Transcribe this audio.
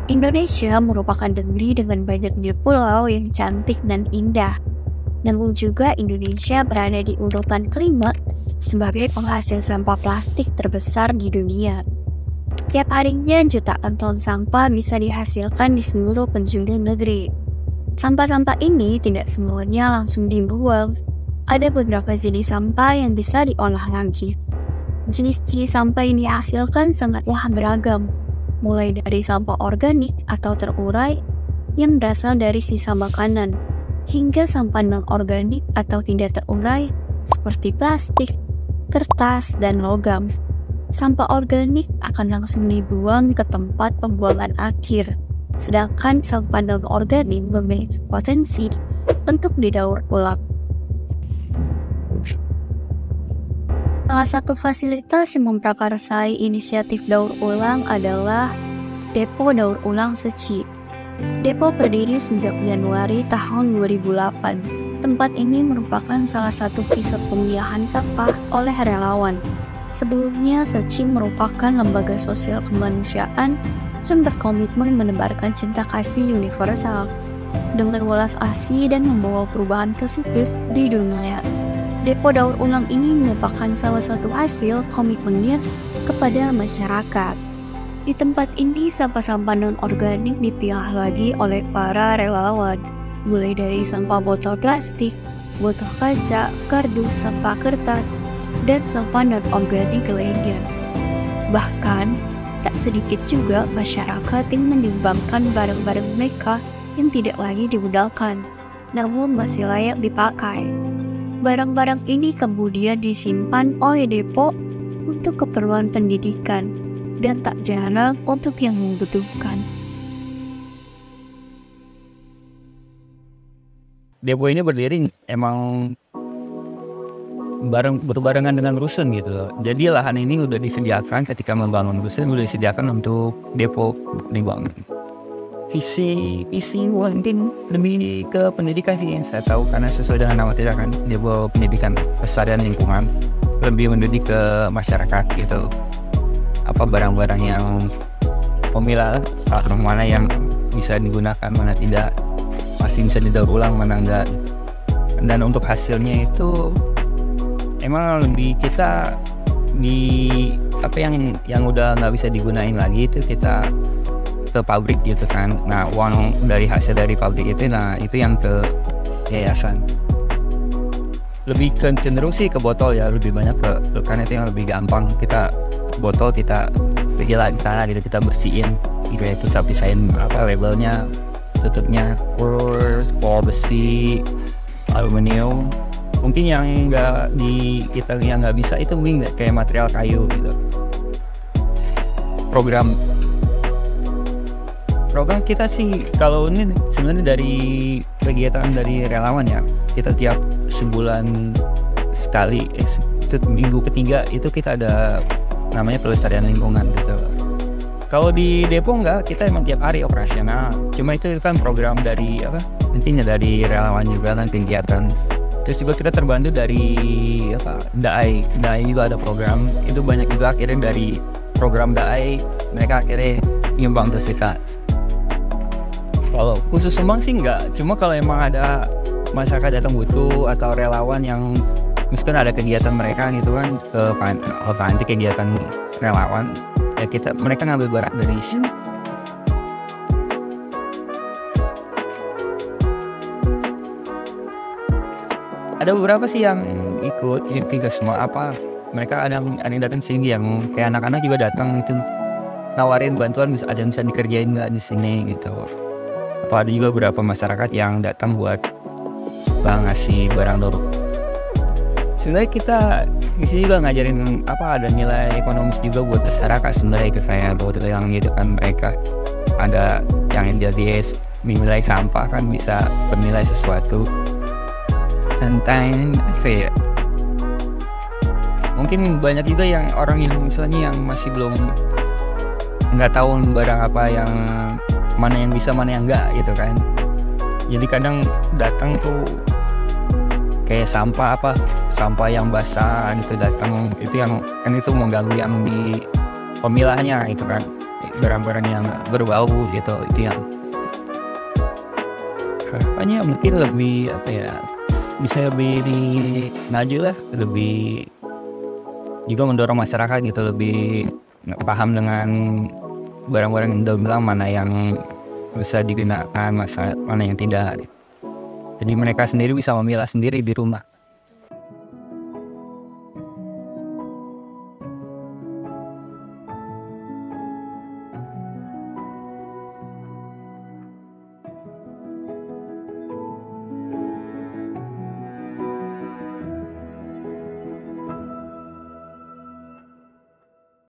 Indonesia merupakan negeri dengan banyaknya pulau yang cantik dan indah. Namun juga Indonesia berada di urutan kelima sebagai penghasil sampah plastik terbesar di dunia. Setiap harinya jutaan ton sampah bisa dihasilkan di seluruh penjuru negeri. Sampah-sampah ini tidak semuanya langsung dibuang. Ada beberapa jenis sampah yang bisa diolah lagi. Jenis-jenis sampah yang dihasilkan sangatlah beragam, mulai dari sampah organik atau terurai yang berasal dari sisa makanan, hingga sampah non-organik atau tidak terurai seperti plastik, kertas, dan logam. Sampah organik akan langsung dibuang ke tempat pembuangan akhir, sedangkan sampah non-organik memiliki potensi untuk didaur ulang. Salah satu fasilitas yang memprakarsai inisiatif daur ulang adalah Depo Daur Ulang Seci. Depo berdiri sejak Januari tahun 2008. Tempat ini merupakan salah satu pusat pemilahan sampah oleh relawan. Sebelumnya, Seci merupakan lembaga sosial kemanusiaan yang berkomitmen menebarkan cinta kasih universal dengan welas asih dan membawa perubahan positif di dunia. Depo daur ulang ini merupakan salah satu hasil komitmennya kepada masyarakat. Di tempat ini, sampah-sampah non-organik dipilah lagi oleh para relawan, mulai dari sampah botol plastik, botol kaca, kardus, sampah kertas, dan sampah non-organik lainnya. Bahkan, tak sedikit juga masyarakat yang menyumbangkan barang-barang mereka yang tidak lagi digunakan, namun masih layak dipakai. Barang-barang ini kemudian disimpan oleh depo untuk keperluan pendidikan dan tak jarang untuk yang membutuhkan. Depo ini berdiri emang berbarengan dengan rusun gitu loh. Jadi lahan ini udah disediakan ketika membangun rusun, udah disediakan untuk depo dibangun. Visi mungkin lebih ke pendidikan sih, saya tahu, karena sesuai dengan nama tidak kan, Depo Pendidikan Pelestarian Lingkungan, lebih mendidik ke masyarakat gitu, apa barang-barang yang pemilah, mana yang bisa digunakan, mana tidak, masih bisa didaur ulang, mana enggak. Dan untuk hasilnya itu emang lebih kita di apa yang udah nggak bisa digunain lagi itu kita ke pabrik gitu kan. Nah, uang dari hasil dari pabrik itu, nah itu yang ke yayasan. Lebih cenderung sih ke botol ya, lebih banyak ke, karena itu yang lebih gampang. Kita botol kita pergi lah di sana gitu, kita bersihin gitu ya, kita pisahin apa labelnya, tutupnya, terus pol besi, aluminium. Mungkin yang nggak kita yang nggak bisa itu mungkin kayak material kayu gitu. Program kita sih kalau ini sebenarnya dari kegiatan dari relawan ya, kita tiap sebulan sekali itu minggu ketiga itu kita ada namanya pelestarian lingkungan gitu. Kalau di Depo enggak, kita emang tiap hari operasional, cuma itu kan program dari apa, intinya dari relawan juga kan kegiatan. Terus juga kita terbantu dari apa, DAI juga ada program, itu banyak juga akhirnya dari program DAI mereka akhirnya nyumbang ke kita. Kalau khusus sumbang sih enggak, cuma kalau emang ada masyarakat datang butuh atau relawan yang misalkan ada kegiatan mereka gitu kan, ke kegiatan relawan ya, mereka ngambil barang dari sini. Ada beberapa sih yang ikut, tidak semua apa, mereka ada yang datang sini, yang kayak anak-anak juga datang itu nawarin bantuan, ada yang bisa dikerjain nggak di sini gitu. Atau ada juga beberapa masyarakat yang datang buat ngasih barang daur. Sebenarnya kita di sini juga ngajarin apa, ada nilai ekonomis juga buat masyarakat sebenarnya, kayak buat yang gitu kan, mereka ada yang jadi nilai sampah kan bisa bernilai sesuatu tentang apa ya. Mungkin banyak juga yang orang yang misalnya yang masih belum nggak tahu barang apa yang mana yang bisa mana yang enggak gitu kan. Jadi kadang datang tuh kayak sampah yang basah gitu datang, itu yang kan itu mengganggu yang di pemilahnya itu kan. barang-barang yang berbau gitu. Itu yang harapannya mungkin lebih bisa lebih maju lah, lebih juga mendorong masyarakat gitu lebih paham dengan barang-barang yang udah bilang mana yang bisa digunakan, mana yang tidak. Jadi mereka sendiri bisa memilah sendiri di rumah.